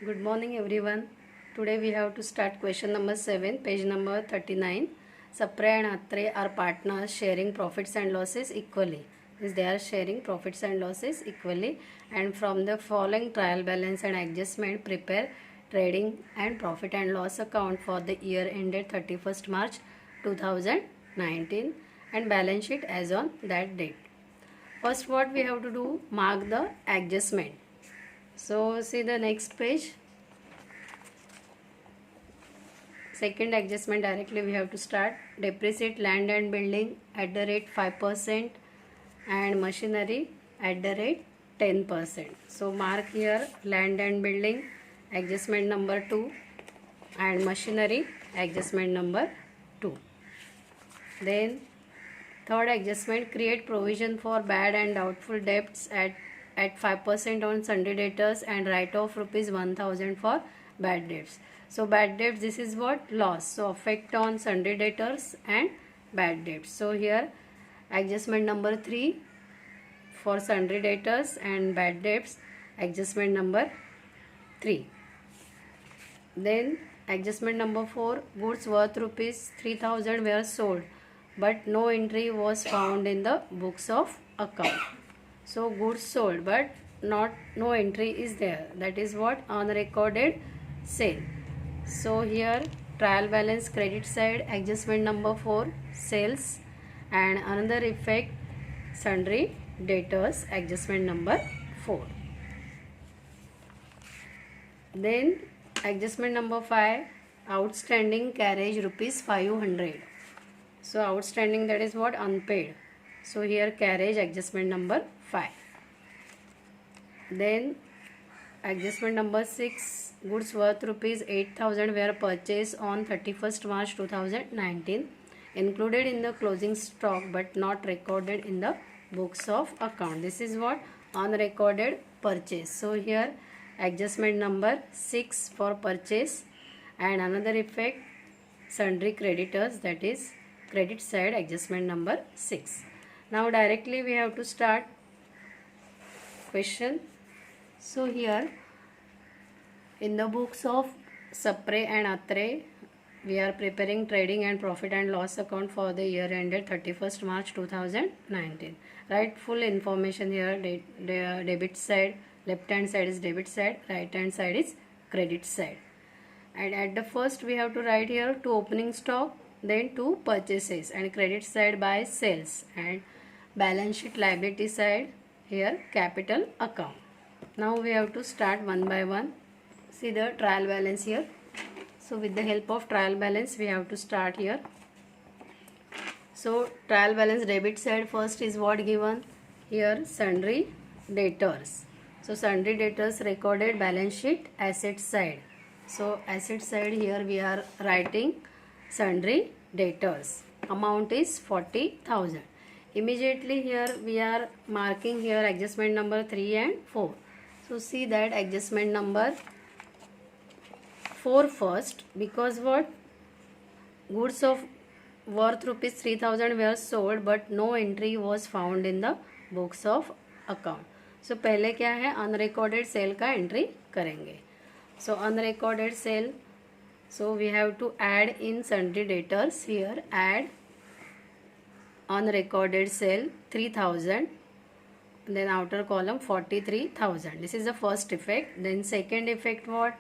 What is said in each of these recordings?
Good morning everyone. Today we have to start question number 7, page number 39. Sapre and Atre are partners sharing profits and losses equally. Means they are sharing profits and losses equally, and from the following trial balance and adjustment prepare trading and profit and loss account for the year ended 31st March 2019 and balance sheet as on that date. First what we have to do, mark the adjustment. So see the next page. Second adjustment directly we have to start. Depreciate land and building at the rate 5% and machinery at the rate 10%. So mark here land and building adjustment number 2 and machinery adjustment number 2. Then third adjustment, create provision for bad and doubtful debts at 5% on sundry debtors and write off rupees 1000 for bad debts. So bad debts, this is what? Loss. So effect on sundry debtors and bad debts. So here adjustment number 3 for sundry debtors and bad debts, adjustment number 3. Then adjustment number 4, goods worth rupees 3000 were sold but no entry was found in the books of account. So goods sold but no entry is there. That is what? Unrecorded sale. So here trial balance credit side adjustment number 4 sales, and another effect sundry debtors adjustment number 4. Then adjustment number 5, outstanding carriage rupees 500. So outstanding, that is what? Unpaid. So here carriage adjustment number 5. Then adjustment number 6, goods worth rupees 8000 were purchased on 31st March 2019, included in the closing stock but not recorded in the books of account. This is what? Unrecorded purchase. So here adjustment number 6 for purchase, and another effect sundry creditors, that is credit side adjustment number 6. Now directly we have to start question. So here in the books of Sapre and Atre we are preparing trading and profit and loss account for the year ended 31st March 2019. Write full information here. Debit side, left hand side is debit side, right hand side is credit side. And at the first we have to write here to opening stock, then to purchases, and credit side by sales, and balance sheet liability side here capital account. Now we have to start one by one. See the trial balance here. So with the help of trial balance we have to start here. So trial balance debit side first is what given here? Sundry debtors. So sundry debtors recorded balance sheet asset side. So asset side here we are writing sundry debtors. Amount is 40,000. Immediately here we are marking here adjustment number 3 and 4. So see that adjustment number 4 first, because what? Goods of worth rupees 3000 were sold but no entry was found in the books of account. So पहले क्या है? Unrecorded cell का entry करेंगे. So unrecorded sale, so we have to add in sundry debtors here, add unrecorded sale 3000, then outer column 43,000. This is the first effect. Then second effect what?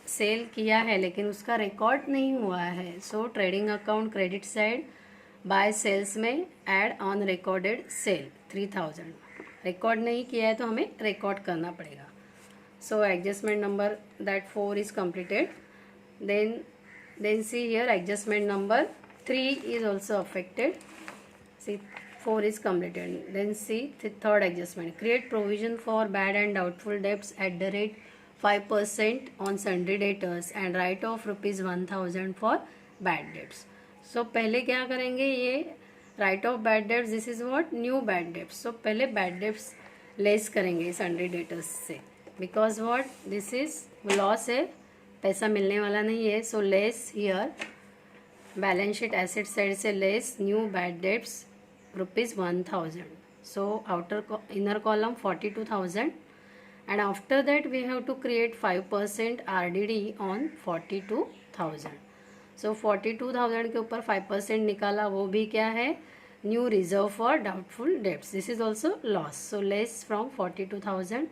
Sale किया है लेकिन उसका record नहीं हुआ है. So trading account credit side by sales में add on recorded sale 3000. Record नहीं किया है तो हमें रिकॉर्ड करना पड़ेगा. So adjustment number that 4 is completed. Then see here adjustment number 3 is also affected. See 4 is completed. Then see the third adjustment, create provision for bad and doubtful debts at the rate 5% on sundry debtors and write off rupees 1000 for bad debts. So पहले क्या करेंगे? ये write off bad debts, this is what? New bad debts. So पहले bad debts less करेंगे sundry debtors से, because what? This is loss है, पैसा मिलने वाला नहीं है. So less here balance sheet asset side से less new bad debts rupees 1000. So inner column 42,000 and after that we have to create 5% RDD on 42,000. So 42,000 के ऊपर 5% निकाला, वो भी क्या है, new reserve for doubtful debts. This is also loss. So less from 42,000,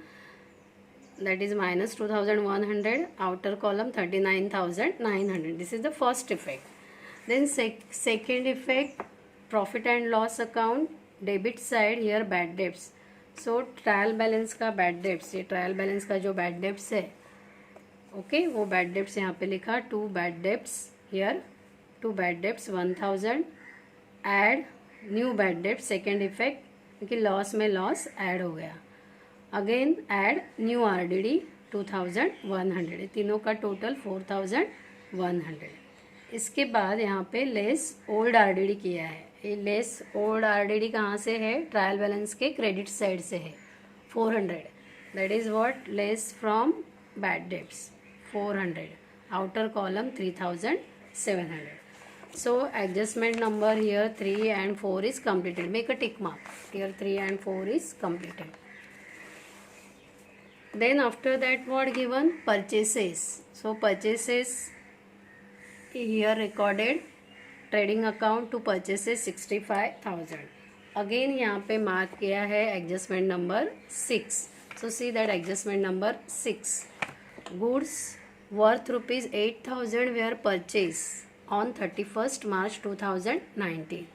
that is minus 2,100, outer column 39,900. This is the first effect. Then second effect, profit and loss account, debit side, here bad debts. So trial balance का bad debts, ये trial balance का जो bad debts है, okay, वो bad debts यहाँ पे लिखा, 2 bad debts here, 2 bad debts 1,000, add new bad डेब्ट, सेकेंड इफेक्ट, क्योंकि लॉस में लॉस ऐड हो गया. Again add new RDD 2,100. तीनों का टोटल 4,100. इसके बाद यहाँ पे लेस ओल्ड RDD किया है. ये लेस ओल्ड RDD कहाँ से है, ट्रायल बैलेंस के क्रेडिट साइड से है, 400. That is what, less from bad debts 400, outer column 3,700. So adjustment number here 3 and 4 is completed. Make a tick mark here, 3 and 4 is completed. Then after that what given, purchases. So purchases here recorded, trading account to purchases 65,000. Again यहाँ पे mark किया है adjustment number 6. So see that adjustment number 6. Goods worth rupees 8,000 were purchased on 31st March 2019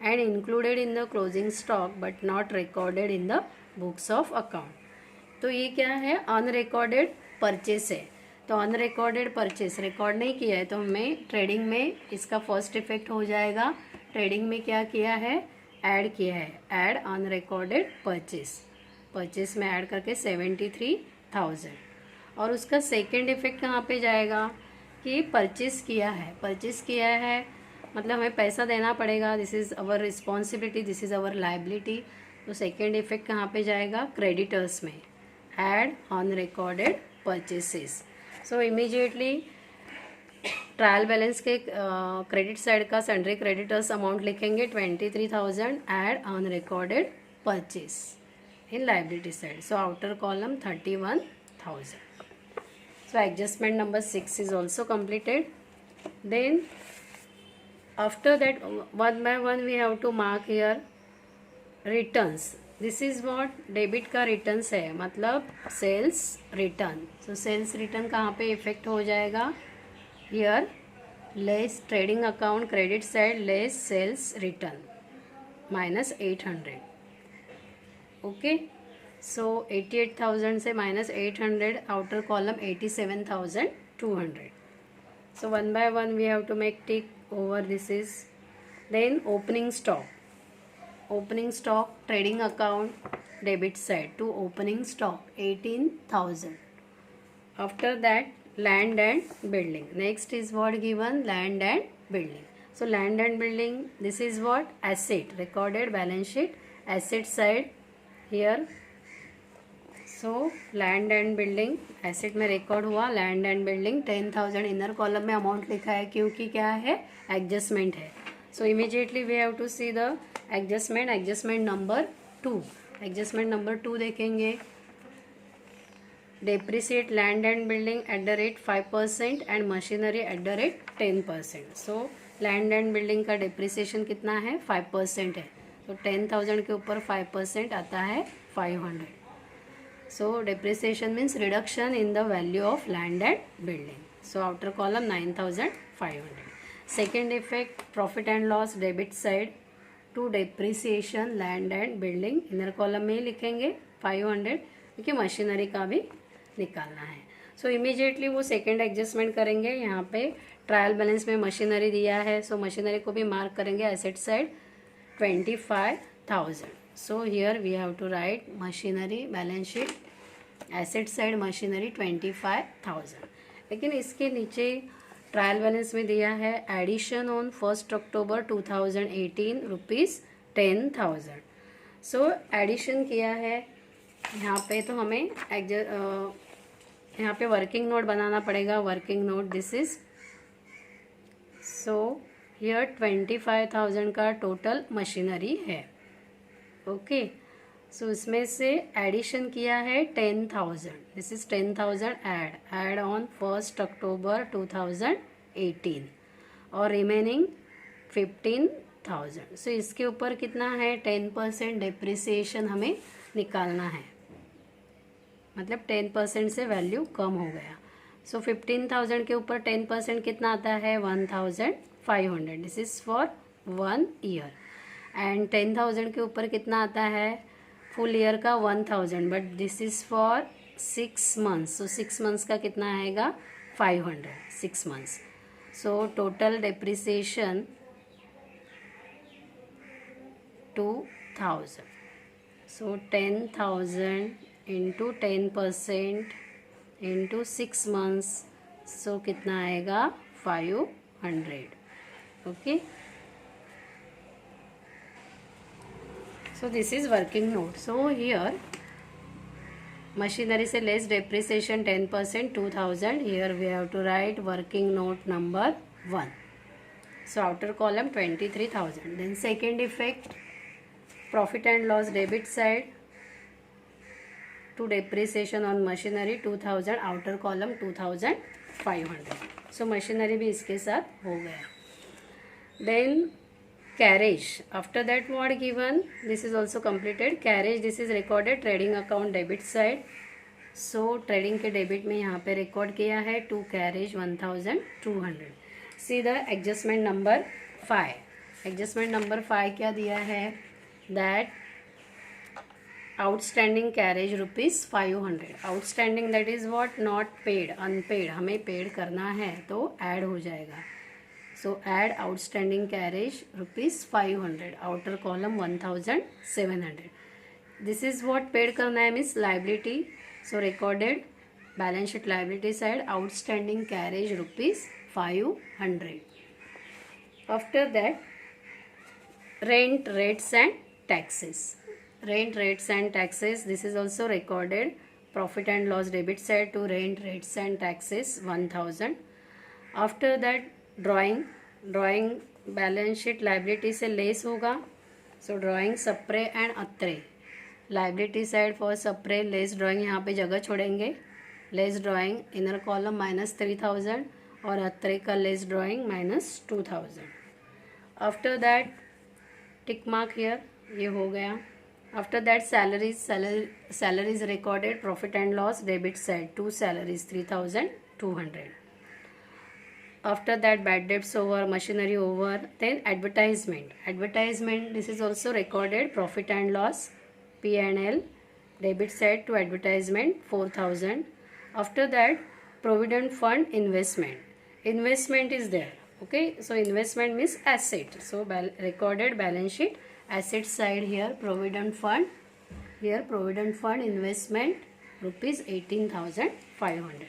and included in the closing stock but not recorded in the books of account. तो ये क्या है, unrecorded purchase है. तो unrecorded purchase record नहीं किया है, तो हमें ट्रेडिंग में इसका फर्स्ट इफेक्ट हो जाएगा. ट्रेडिंग में क्या किया है, ऐड किया है, ऐड अनरिकॉर्डेड परचेस, परचेस में ऐड करके 73,000. और उसका सेकेंड इफेक्ट कहाँ पे जाएगा कि परचेस किया है, परचेस किया है मतलब हमें पैसा देना पड़ेगा. This is our responsibility, this is our liability. तो सेकेंड इफेक्ट कहाँ पे जाएगा, क्रेडिटर्स में, ऐड अनरिकॉर्डेड परचेसेस. सो इमीडिएटली ट्रायल बैलेंस के क्रेडिट साइड का सन्ड्री क्रेडिटर्स अमाउंट लिखेंगे 23,000, add unrecorded purchase in liability side. So outer column 31,000. So adjustment number 6 is also completed. Then after that one by one we have to mark here returns. This is what debit का returns है, मतलब sales return. So sales return कहाँ पे effect हो जाएगा, here less trading account credit side less sales return minus 800. okay. So 88,000 से minus 800, outer column 87,200. So one by one we have to make tick over this is. Then opening stock. Opening stock trading account debit side to opening stock 18,000. After that land and building. Next is what given, land and building. So land and building, this is what, asset, recorded balance sheet, asset side here. So land and building asset में record हुआ, land and building 10,000 inner column में amount लिखा है क्योंकि क्या है, adjustment है. So immediately we have to see the adjustment. Adjustment number 2, adjustment number 2 देखेंगे. Depreciate land and building at the rate 5% and machinery at the rate 10%. So land and building का depreciation कितना है, 5% है. तो 10,000 के ऊपर 5% आता है 500. So depreciation means reduction in the value of land and building. So outer column 9,500. Second effect, profit and loss debit side to depreciation land and building. Inner column में ही लिखेंगे 500 क्योंकि मशीनरी का भी निकालना है. So immediately वो second adjustment करेंगे. यहाँ पे ट्रायल बैलेंस में मशीनरी दिया है, सो मशीनरी को भी मार्क करेंगे asset side 25,000. So here we have to write machinery balance sheet, asset side machinery 25,000. लेकिन इसके नीचे ट्रायल बैलेंस में दिया है addition on 1 October 2018 rupees 10,000. So addition किया है यहाँ पे, तो हमें यहाँ पे वर्किंग नोट बनाना पड़ेगा. Working note this is, so here 25,000 का टोटल मशीनरी है. ओके, सो इसमें से एडिशन किया है 10,000. This is 10,000 add on 1 October 2018 और रिमेनिंग 15,000. सो इसके ऊपर कितना है 10% डिप्रिसिएशन हमें निकालना है, मतलब 10% से वैल्यू कम हो गया. सो 15,000 के ऊपर 10% कितना आता है 1,500. This is for 1 year. And 10,000 के ऊपर कितना आता है फुल ईयर का 1,000, but this is for 6 months. So 6 months का कितना आएगा 500 6 मंथ्स. So total depreciation 2,000. सो 10,000 इंटू 10% इंटू 6 मंथ्स. सो कितना आएगा 500. Okay. So this is working note. So here machinery से less depreciation 10% 2,000. Here we have to write working note number 1. So outer column 23,000. Then second effect, profit and loss debit side to depreciation on machinery 2,000, outer column 2,500. So machinery भी इसके साथ हो गया. Then carriage, after that what given, this is also completed. Carriage, this is recorded trading account debit side. So trading के debit में यहाँ पे record किया है to carriage 1,200. See the adjustment number 5. Adjustment number 5 क्या दिया है, that outstanding carriage rupees 500. Outstanding that is what, not paid, unpaid, हमें पेड करना है तो ऐड हो जाएगा. So add outstanding carriage rupees 500, outer column 1,700. This is what paid करना है means liability. So recorded balance sheet liability side outstanding carriage rupees 500. After that rent, rates and taxes. Rent, rates and taxes, this is also recorded. Profit and loss debit side to rent, rates and taxes 1,000. After that drawing balance sheet liability से less होगा. सो drawing Sapre and Atre, liability side for Sapre less drawing, यहाँ पे जगह छोड़ेंगे. Less drawing inner column -3,000 और अत्रे का less drawing -2,000. After that tick mark here, ये हो गया. After that salaries recorded profit and loss debit side 2 salaries 3,200. After that bad debts over, machinery over. Then advertisement, this is also recorded profit and loss P&L debit side to advertisement 4,000. After that provident fund investment is there. Okay, so investment means asset. So recorded balance sheet asset side here provident fund, here provident fund investment rupees 18,500.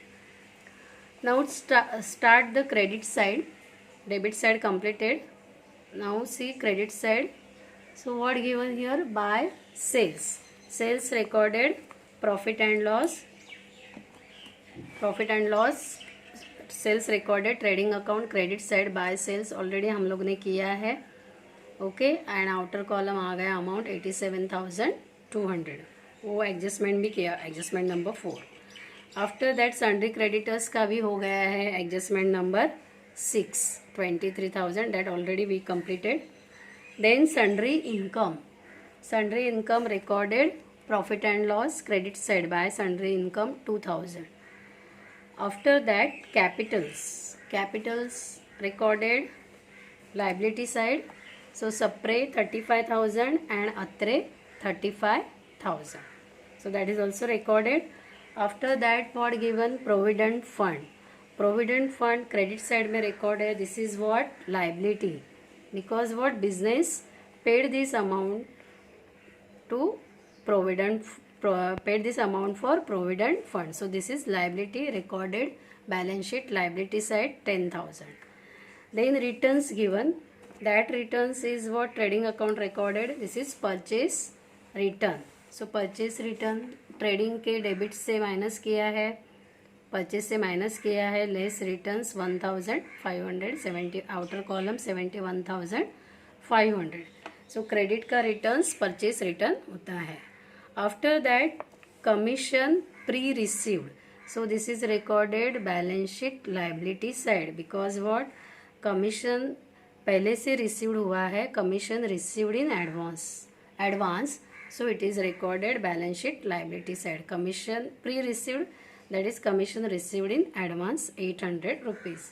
Now start the credit side. Debit side completed. Now see credit side. So what given here, by sales. Sales recorded profit and loss. Profit and loss sales recorded trading account credit side by sales already हम लोग ने किया है. Okay. And outer column आ गया amount 87,200. वो adjustment भी किया, adjustment number 4. After that sundry creditors का भी हो गया है adjustment number 6, 23,000 that already we completed. Then sundry income recorded profit and loss credit side by sundry income 2,000. After that capitals recorded liability side. So Sapre 35,000 and Atre 35,000. So that is also recorded. After that what given, provident fund credit side में record है. This is what, liability, because what, business paid this amount to paid this amount for provident fund. So this is liability recorded balance sheet liability side 10,000. Then returns given, that returns is what, trading account recorded. This is purchase return. So purchase return trading के debit से minus किया है, purchase से minus किया है, less returns 1,570, outer column 71,500. सो credit का returns purchase return होता है. After that, commission pre-received. So this is recorded balance sheet liability side because what, commission पहले से received हुआ है, commission received in advance. So it is recorded balance sheet liability side. Commission pre-received, that is commission received in advance 800 rupees.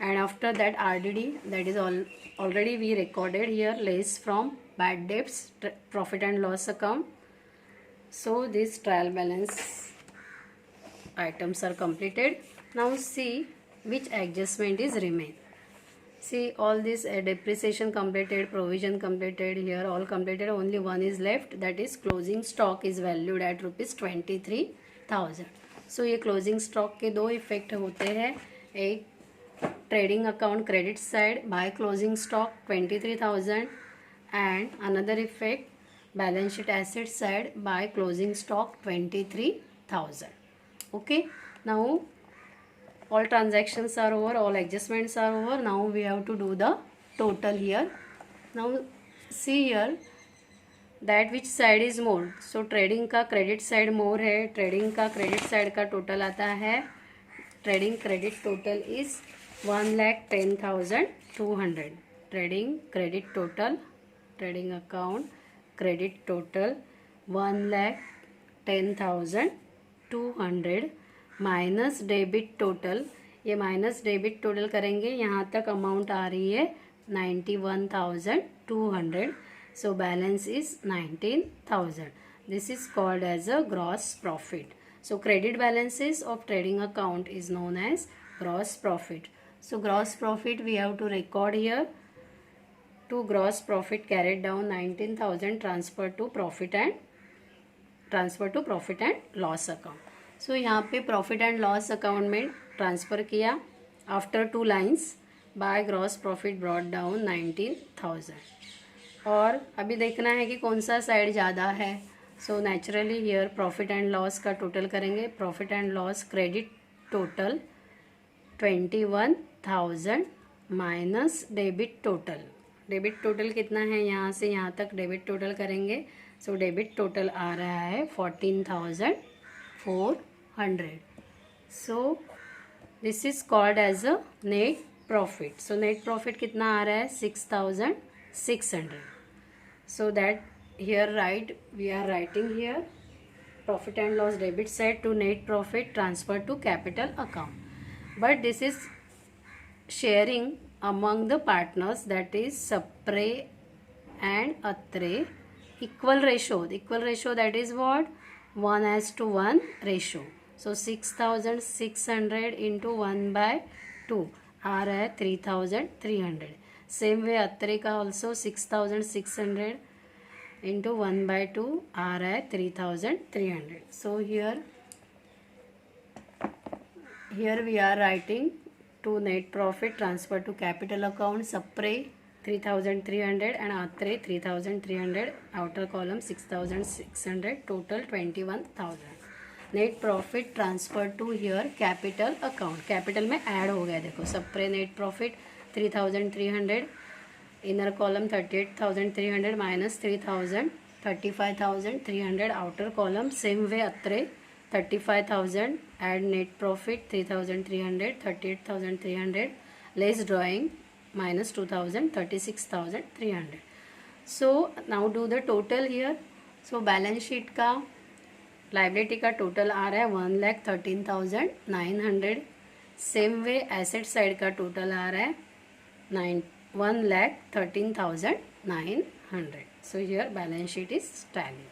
And after that RDD, that is already we recorded here, less from bad debts, profit and loss account. So these trial balance items are completed. Now see which adjustment is remain. See all this depreciation completed, provision completed, here all completed, only one is left, that is closing stock is valued at rupees 23,000. So ये closing stock के दो effect होते हैं, एक trading account credit side by closing stock 23,000 and another effect balance sheet asset side by closing stock 23,000. Okay, now all transactions are over, all adjustments are over. Now we have to do the total here. Now see here that which side is more. So trading का credit side more है, trading का credit side का total आता है, trading credit total is 1,10,200. Trading credit total, trading account credit total 1,10,200 minus debit total, ये minus debit total करेंगे, यहाँ तक अमाउंट आ रही है 91,200. So balance is 19,000. This is called as a gross profit. So credit balances of trading account is known as gross profit. So gross profit we have to record here. To gross profit carried down 19,000 transfer to profit and loss account. So यहाँ पे profit and loss account में transfer किया. After 2 lines by gross profit brought down 19,000. और अभी देखना है कि कौन सा साइड ज़्यादा है. So naturally here profit and loss का total करेंगे. Profit and loss credit total 21,000 minus debit total. Debit total कितना है, यहाँ से यहाँ तक डेबिट टोटल करेंगे. सो डेबिट टोटल आ रहा है 14,400. So this is called as a net profit. So net profit कितना आ रहा है 6,600. So that here right we are writing here profit and loss debit side to net profit transfer to capital account. But this is sharing among the partners, that is Sapre and Atre, equal ratio. The equal ratio, that is what, 1:1 ratio. So 6,600 into 1/2 आ रहा है 3,300. Same way Atre का also 6,600 into 1/2 आ रहा है 3,300. So here we are writing to net profit transfer to capital account Sapre 3,300 and Atre 3,300. Outer column 6,600. Total 21,000. Net profit transfer to here capital account. Capital में add हो गया देखो. Sapre net profit 3,300. Inner column 38,300 minus 3,000 35,300. Outer column same way Atre 35,000. Add net profit 3,300 38,300 less drawing minus 2,000 36,300. So now do the total here. So balance sheet का liability का total आ रहा है 1,13,900. Same way asset side का total आ रहा है 1,13,900. So here balance sheet is tally.